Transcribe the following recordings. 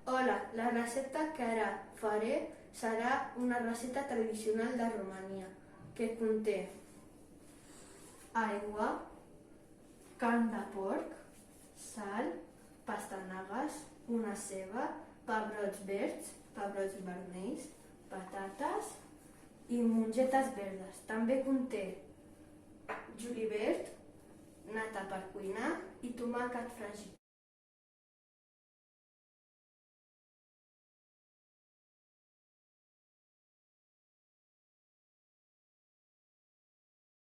Hola, la recepta que ara faré serà una recepta tradicional de Romania que conté aigua, carn de porc, sal, pastanagues, una ceba, pebrots verds, pebrots vermells, patates i mongetes verdes. També conté julivert, nata per cuinar i tomàquet fregit.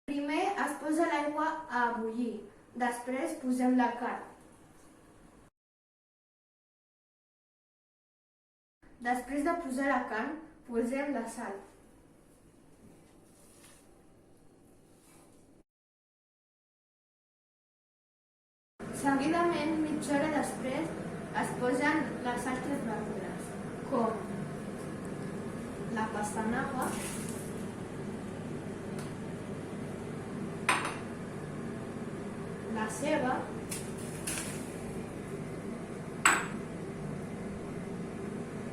Primer es posa l'aigua a bullir, després posem la carn. Després de posar la carn, posem la sal. Seguidament, mitja hora després, es posen les altres verdures, com la pastanaga, la ceba,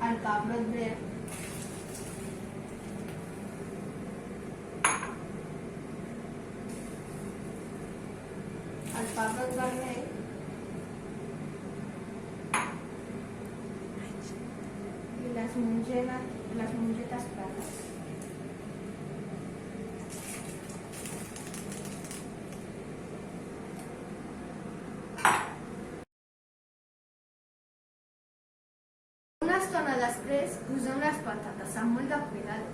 el pebrot verd, el pebrot vermell i les mongetes clares. Una estona després posem les patates amb molt de cuidat.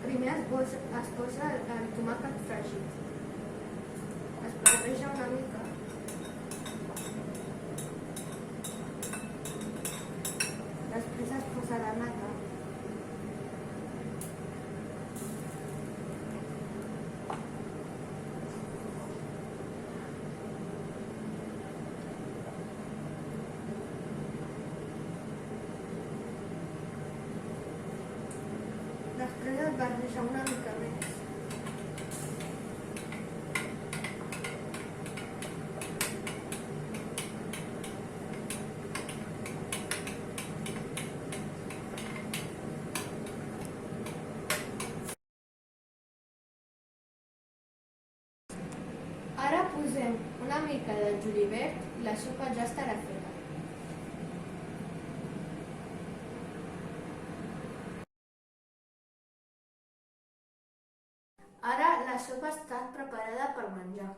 Primer es posa el tomàquet fregit. Es barreja una mica. Després es posa la nata. Després es barreja una mica més. Ara posem una mica de julivert i la sopa ja estarà feta. Ara la sopa està preparada per menjar.